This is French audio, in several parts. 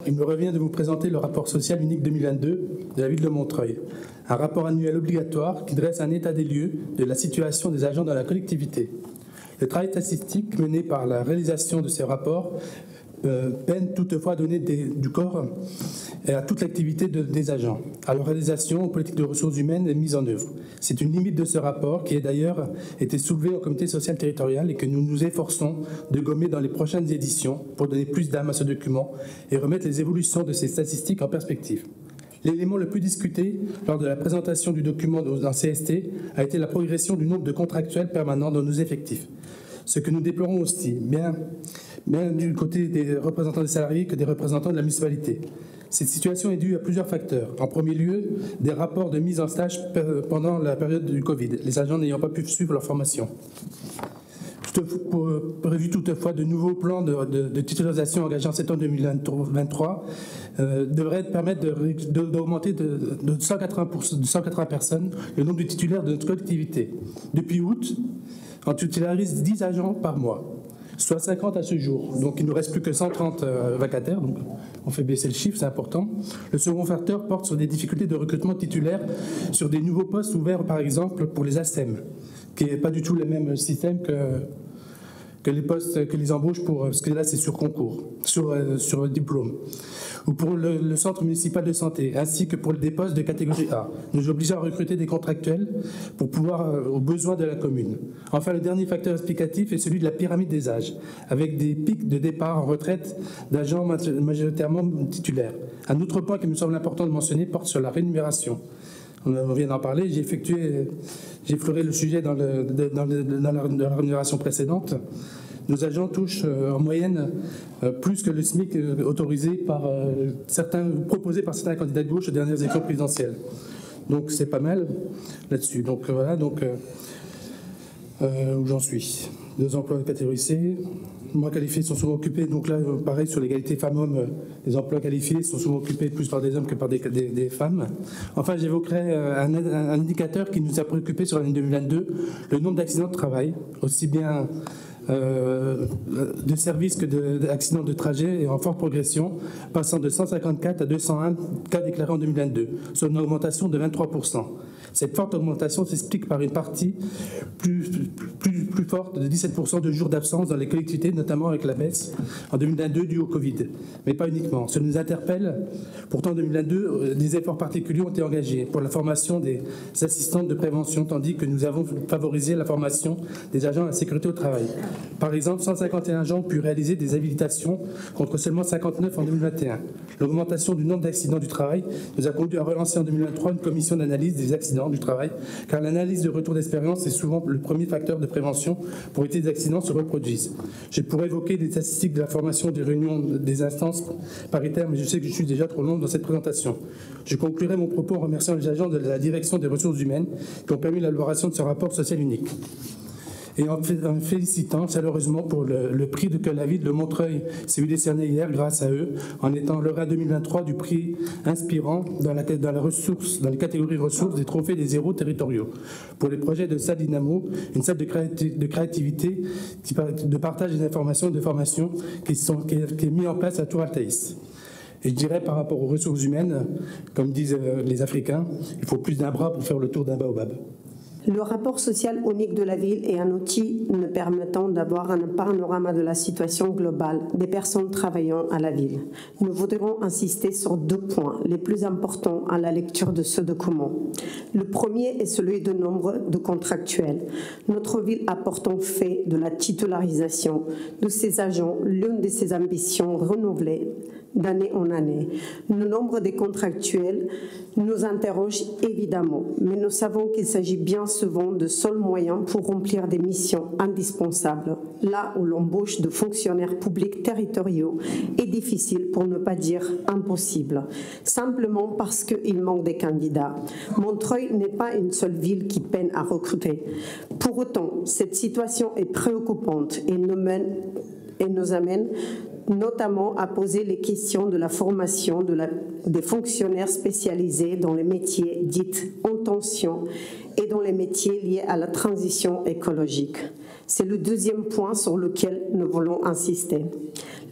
Il me revient de vous présenter le rapport social unique 2022 de la ville de Montreuil, un rapport annuel obligatoire qui dresse un état des lieux de la situation des agents dans la collectivité. Le travail statistique mené par la réalisation de ces rapports peine toutefois à donner du corps à toute l'activité des agents, à leur réalisation aux politiques de ressources humaines et mise en œuvre. C'est une limite de ce rapport qui a d'ailleurs été soulevée au comité social territorial et que nous nous efforçons de gommer dans les prochaines éditions pour donner plus d'âme à ce document et remettre les évolutions de ces statistiques en perspective. L'élément le plus discuté lors de la présentation du document dans CST a été la progression du nombre de contractuels permanents dans nos effectifs. Ce que nous déplorons aussi, bien du côté des représentants des salariés que des représentants de la municipalité. Cette situation est due à plusieurs facteurs. En premier lieu, des rapports de mise en stage pendant la période du Covid, les agents n'ayant pas pu suivre leur formation. Prévu toutefois de nouveaux plans de titularisation engagés en septembre 2023 devraient permettre d'augmenter de 180 personnes le nombre de titulaires de notre collectivité. Depuis août, on titularise 10 agents par mois, soit 50 à ce jour. Donc il ne nous reste plus que 130 vacataires, donc on fait baisser le chiffre, c'est important. Le second facteur porte sur des difficultés de recrutement titulaire sur des nouveaux postes ouverts par exemple pour les ASTEM, qui n'est pas du tout le même système que les postes, que les embauches, parce que là c'est sur concours, sur diplôme, ou pour le centre municipal de santé, ainsi que pour des postes de catégorie A. Nous obligeons à recruter des contractuels pour pouvoir aux besoins de la commune. Enfin, le dernier facteur explicatif est celui de la pyramide des âges, avec des pics de départ en retraite d'agents majoritairement titulaires. Un autre point qui me semble important de mentionner porte sur la rémunération. On vient d'en parler, j'ai effleuré le sujet dans la rémunération précédente. Nos agents touchent en moyenne plus que le SMIC autorisé proposé par certains candidats de gauche aux dernières élections présidentielles. Donc c'est pas mal là-dessus. Donc voilà, où j'en suis. 2 emplois de catégorie C. Moins qualifiés sont souvent occupés, donc là, pareil, sur l'égalité femmes-hommes, les emplois qualifiés sont souvent occupés plus par des hommes que par des femmes. Enfin, j'évoquerai un indicateur qui nous a préoccupés sur l'année 2022, le nombre d'accidents de travail, aussi bien de services que d'accidents de trajet et en forte progression, passant de 154 à 201 cas déclarés en 2022, soit une augmentation de 23%. Cette forte augmentation s'explique par une partie plus forte de 17% de jours d'absence dans les collectivités, notamment avec la baisse en 2022 due au Covid. Mais pas uniquement. Ce nous interpelle. Pourtant, en 2022, des efforts particuliers ont été engagés pour la formation des assistantes de prévention, tandis que nous avons favorisé la formation des agents de la sécurité au travail. Par exemple, 151 agents ont pu réaliser des habilitations contre seulement 59 en 2021. L'augmentation du nombre d'accidents du travail nous a conduit à relancer en 2023 une commission d'analyse des accidents du travail, car l'analyse de retour d'expérience est souvent le premier facteur de prévention pour éviter que des accidents se reproduisent. Je pourrais évoquer des statistiques de la formation des réunions des instances paritaires, mais je sais que je suis déjà trop long dans cette présentation. Je conclurai mon propos en remerciant les agents de la direction des ressources humaines qui ont permis l'élaboration de ce rapport social unique. Et en félicitant chaleureusement pour le prix que la ville de Montreuil s'est eu décerné hier grâce à eux, en étant lauréat 2023 du prix inspirant dans les catégories ressources des trophées des héros territoriaux. Pour les projets de salle Dynamo, une salle de créativité, de partage des informations et de formation qui est mise en place à Tour Altaïs. Et je dirais par rapport aux ressources humaines, comme disent les Africains, il faut plus d'un bras pour faire le tour d'un baobab. Le rapport social unique de la ville est un outil nous permettant d'avoir un panorama de la situation globale des personnes travaillant à la ville. Nous voudrons insister sur 2 points les plus importants à la lecture de ce document. Le premier est celui du nombre de contractuels. Notre ville a pourtant fait de la titularisation de ses agents l'une de ses ambitions renouvelées d'année en année. Le nombre des contractuels nous interroge évidemment, mais nous savons qu'il s'agit bien souvent de seuls moyens pour remplir des missions indispensables, là où l'embauche de fonctionnaires publics territoriaux est difficile, pour ne pas dire impossible, simplement parce qu'il manque des candidats. Montreuil n'est pas une seule ville qui peine à recruter. Pour autant, cette situation est préoccupante et nous amène notamment à poser les questions de la formation des fonctionnaires spécialisés dans les métiers dits en tension et dans les métiers liés à la transition écologique. C'est le deuxième point sur lequel nous voulons insister.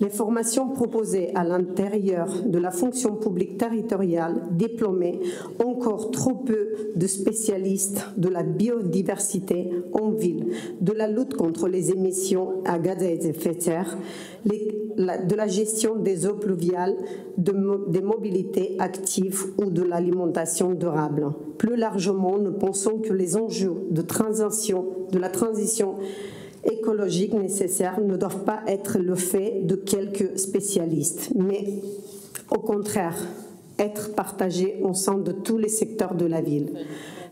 Les formations proposées à l'intérieur de la fonction publique territoriale diplômée encore trop peu de spécialistes de la biodiversité en ville, de la lutte contre les émissions à gaz à effet de serre, de la gestion des eaux pluviales, des mobilités actives ou de l'alimentation durable. Plus largement, nous pensons que les enjeux de la transition écologique nécessaires ne doivent pas être le fait de quelques spécialistes, mais au contraire, être partagés au sein de tous les secteurs de la ville,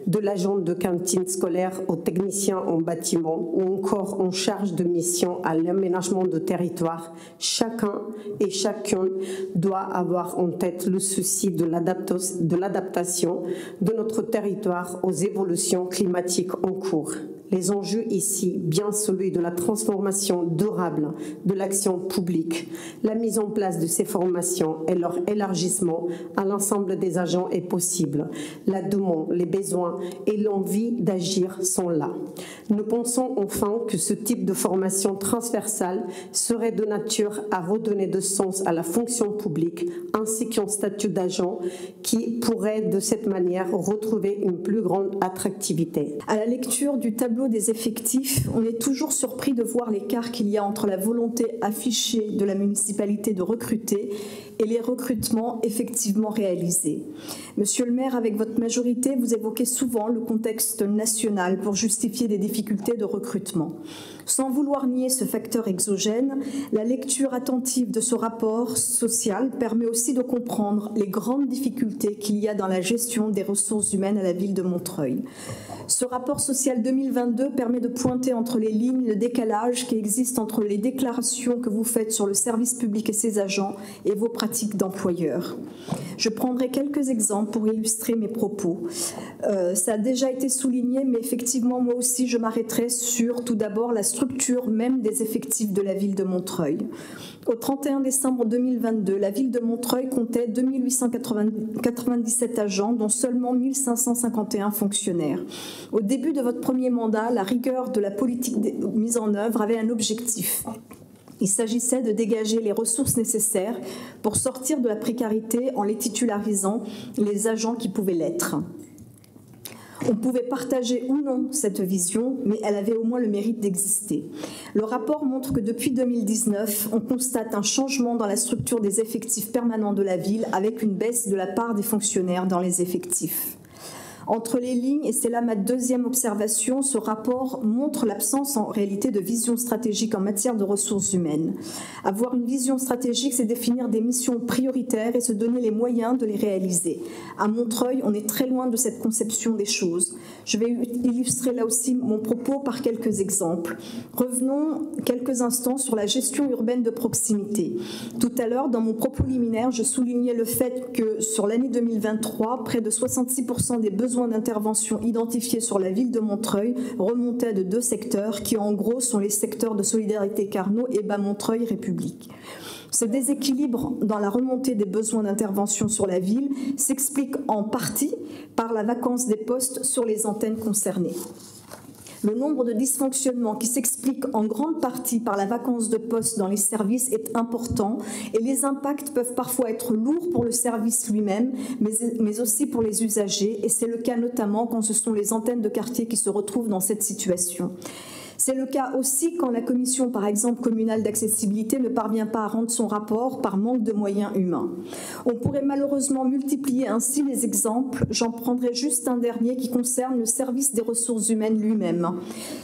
de l'agent de cantine scolaire au technicien en bâtiment ou encore en charge de mission à l'aménagement de territoire. Chacun et chacune doit avoir en tête le souci de l'adaptation de notre territoire aux évolutions climatiques en cours. Les enjeux ici, bien celui de la transformation durable de l'action publique, la mise en place de ces formations et leur élargissement à l'ensemble des agents est possible. La demande, les besoins et l'envie d'agir sont là. Nous pensons enfin que ce type de formation transversale serait de nature à redonner de sens à la fonction publique ainsi qu'un statut d'agent qui pourrait de cette manière retrouver une plus grande attractivité. À la lecture du tableau des effectifs, on est toujours surpris de voir l'écart qu'il y a entre la volonté affichée de la municipalité de recruter et les recrutements effectivement réalisés. Monsieur le maire, avec votre majorité, vous évoquez souvent le contexte national pour justifier des difficultés de recrutement. Sans vouloir nier ce facteur exogène, la lecture attentive de ce rapport social permet aussi de comprendre les grandes difficultés qu'il y a dans la gestion des ressources humaines à la ville de Montreuil. Ce rapport social 2022 permet de pointer entre les lignes le décalage qui existe entre les déclarations que vous faites sur le service public et ses agents et vos pratiques d'employeurs. Je prendrai quelques exemples pour illustrer mes propos. Ça a déjà été souligné, mais effectivement, moi aussi, je m'arrêterai sur tout d'abord la structure même des effectifs de la ville de Montreuil. Au 31 décembre 2022, la ville de Montreuil comptait 2897 agents, dont seulement 1551 fonctionnaires. Au début de votre premier mandat, la rigueur de la politique mise en œuvre avait un objectif. Il s'agissait de dégager les ressources nécessaires pour sortir de la précarité en les titularisant les agents qui pouvaient l'être. On pouvait partager ou non cette vision, mais elle avait au moins le mérite d'exister. Le rapport montre que depuis 2019, on constate un changement dans la structure des effectifs permanents de la ville avec une baisse de la part des fonctionnaires dans les effectifs. Entre les lignes, et c'est là ma deuxième observation, ce rapport montre l'absence en réalité de vision stratégique en matière de ressources humaines. Avoir une vision stratégique, c'est définir des missions prioritaires et se donner les moyens de les réaliser. À Montreuil, on est très loin de cette conception des choses. Je vais illustrer là aussi mon propos par quelques exemples. Revenons quelques instants sur la gestion urbaine de proximité. Tout à l'heure, dans mon propos liminaire, je soulignais le fait que sur l'année 2023, près de 66% des besoins d'intervention identifiés sur la ville de Montreuil remontaient de deux secteurs qui en gros sont les secteurs de Solidarité Carnot et Bas-Montreuil République. Ce déséquilibre dans la remontée des besoins d'intervention sur la ville s'explique en partie par la vacance des postes sur les antennes concernées. Le nombre de dysfonctionnements qui s'explique en grande partie par la vacance de postes dans les services est important et les impacts peuvent parfois être lourds pour le service lui-même, mais aussi pour les usagers, et c'est le cas notamment quand ce sont les antennes de quartier qui se retrouvent dans cette situation. C'est le cas aussi quand la commission, par exemple, communale d'accessibilité ne parvient pas à rendre son rapport par manque de moyens humains. On pourrait malheureusement multiplier ainsi les exemples. J'en prendrai juste un dernier qui concerne le service des ressources humaines lui-même.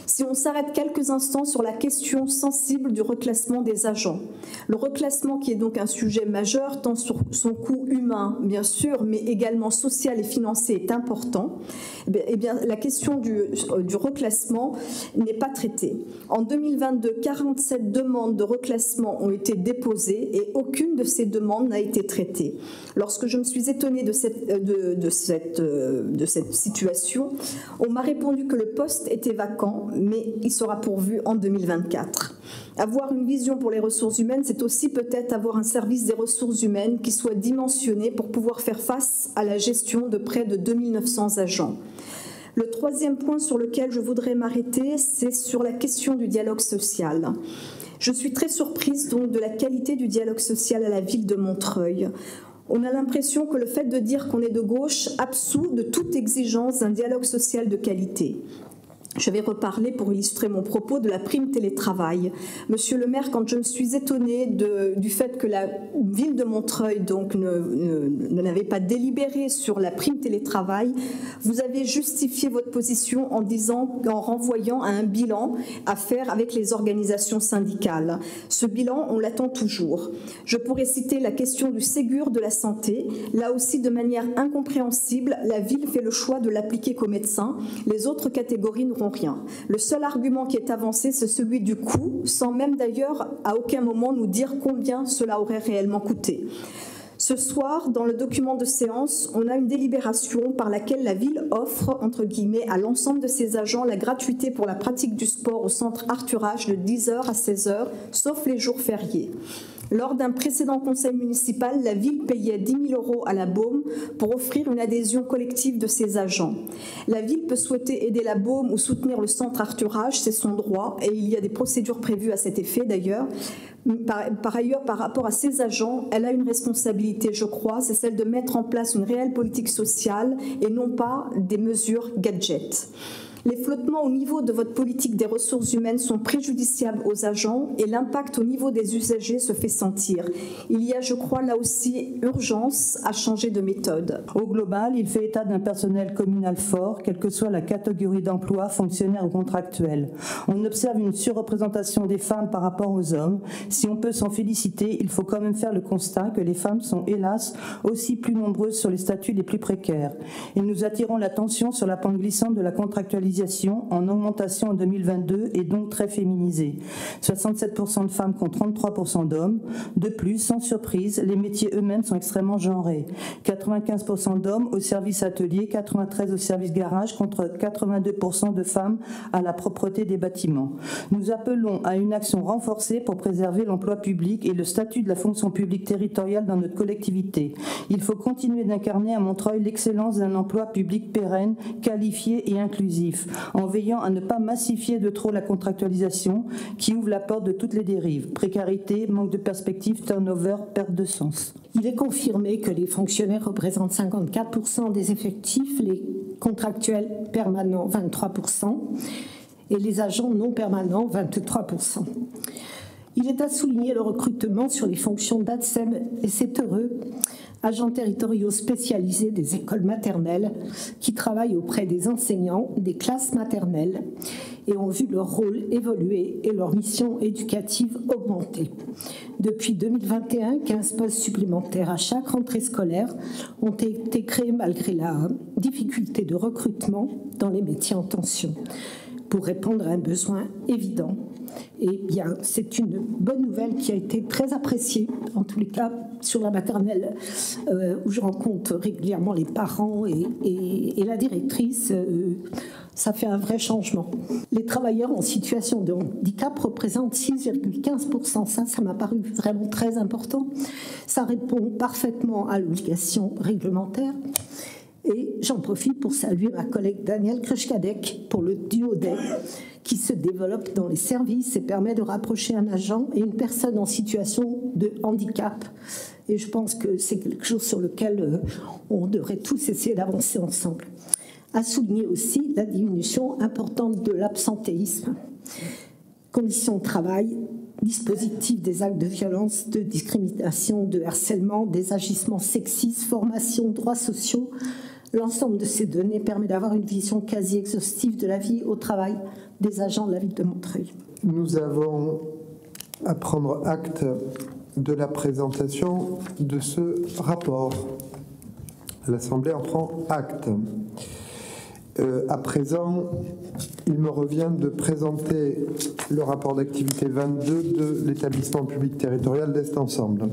Si on s'arrête quelques instants sur la question sensible du reclassement des agents. Le reclassement qui est donc un sujet majeur, tant sur son coût humain, bien sûr, mais également social et financier est important. Eh bien, la question du reclassement n'est pas très traitées. En 2022, 47 demandes de reclassement ont été déposées et aucune de ces demandes n'a été traitée. Lorsque je me suis étonnée de cette situation, on m'a répondu que le poste était vacant, mais il sera pourvu en 2024. Avoir une vision pour les ressources humaines, c'est aussi peut-être avoir un service des ressources humaines qui soit dimensionné pour pouvoir faire face à la gestion de près de 2900 agents. Le troisième point sur lequel je voudrais m'arrêter, c'est sur la question du dialogue social. Je suis très surprise donc de la qualité du dialogue social à la ville de Montreuil. On a l'impression que le fait de dire qu'on est de gauche absout de toute exigence d'un dialogue social de qualité. Je vais reparler, pour illustrer mon propos, de la prime télétravail. Monsieur le maire, quand je me suis étonnée du fait que la ville de Montreuil donc, n'avait pas délibéré sur la prime télétravail, vous avez justifié votre position en renvoyant à un bilan à faire avec les organisations syndicales. Ce bilan, on l'attend toujours. Je pourrais citer la question du Ségur de la santé. Là aussi, de manière incompréhensible, la ville fait le choix de l'appliquer qu'aux médecins. Les autres catégories n'auront rien. Le seul argument qui est avancé, c'est celui du coût, sans même d'ailleurs à aucun moment nous dire combien cela aurait réellement coûté. Ce soir, dans le document de séance, on a une délibération par laquelle la ville offre, entre guillemets, à l'ensemble de ses agents la gratuité pour la pratique du sport au centre Arthur H de 10h à 16h, sauf les jours fériés. Lors d'un précédent conseil municipal, la ville payait 10 000 € à la Baume pour offrir une adhésion collective de ses agents. La ville peut souhaiter aider la Baume ou soutenir le centre Arthur H, c'est son droit, et il y a des procédures prévues à cet effet d'ailleurs. Par ailleurs, par rapport à ses agents, elle a une responsabilité, je crois, c'est celle de mettre en place une réelle politique sociale et non pas des mesures gadgets. Les flottements au niveau de votre politique des ressources humaines sont préjudiciables aux agents et l'impact au niveau des usagers se fait sentir. Il y a, je crois, là aussi urgence à changer de méthode. Au global, il fait état d'un personnel communal fort, quelle que soit la catégorie d'emploi, fonctionnaire ou contractuel. On observe une surreprésentation des femmes par rapport aux hommes. Si on peut s'en féliciter, il faut quand même faire le constat que les femmes sont, hélas, aussi plus nombreuses sur les statuts les plus précaires. Et nous attirons l'attention sur la pente glissante de la contractualisation en augmentation en 2022 et donc très féminisée. 67% de femmes contre 33% d'hommes. De plus, sans surprise, les métiers eux-mêmes sont extrêmement genrés. 95% d'hommes au service atelier, 93% au service garage contre 82% de femmes à la propreté des bâtiments. Nous appelons à une action renforcée pour préserver l'emploi public et le statut de la fonction publique territoriale dans notre collectivité. Il faut continuer d'incarner à Montreuil l'excellence d'un emploi public pérenne, qualifié et inclusif, en veillant à ne pas massifier de trop la contractualisation qui ouvre la porte de toutes les dérives, précarité, manque de perspective, turnover, perte de sens. Il est confirmé que les fonctionnaires représentent 54% des effectifs, les contractuels permanents 23% et les agents non permanents 23%. Il est à souligner le recrutement sur les fonctions d'ATSEM et c'est heureux. Agents territoriaux spécialisés des écoles maternelles qui travaillent auprès des enseignants des classes maternelles et ont vu leur rôle évoluer et leur mission éducative augmenter. Depuis 2021, 15 postes supplémentaires à chaque rentrée scolaire ont été créés malgré la difficulté de recrutement dans les métiers en tension pour répondre à un besoin évident. Et bien, c'est une bonne nouvelle qui a été très appréciée, en tous les cas, sur la maternelle, où je rencontre régulièrement les parents et la directrice. Ça fait un vrai changement. Les travailleurs en situation de handicap représentent 6,15%. Ça m'a paru vraiment très important. Ça répond parfaitement à l'obligation réglementaire. Et j'en profite pour saluer ma collègue Danielle Krushkadek pour le duo-day qui se développe dans les services et permet de rapprocher un agent et une personne en situation de handicap. Et je pense que c'est quelque chose sur lequel on devrait tous essayer d'avancer ensemble. À souligner aussi la diminution importante de l'absentéisme. Conditions de travail, dispositif des actes de violence, de discrimination, de harcèlement, des agissements sexistes, formation, droits sociaux. L'ensemble de ces données permet d'avoir une vision quasi exhaustive de la vie au travail des agents de la ville de Montreuil. Nous avons à prendre acte de la présentation de ce rapport. L'Assemblée en prend acte. À présent, il me revient de présenter le rapport d'activité 22 de l'établissement public territorial d'Est Ensemble.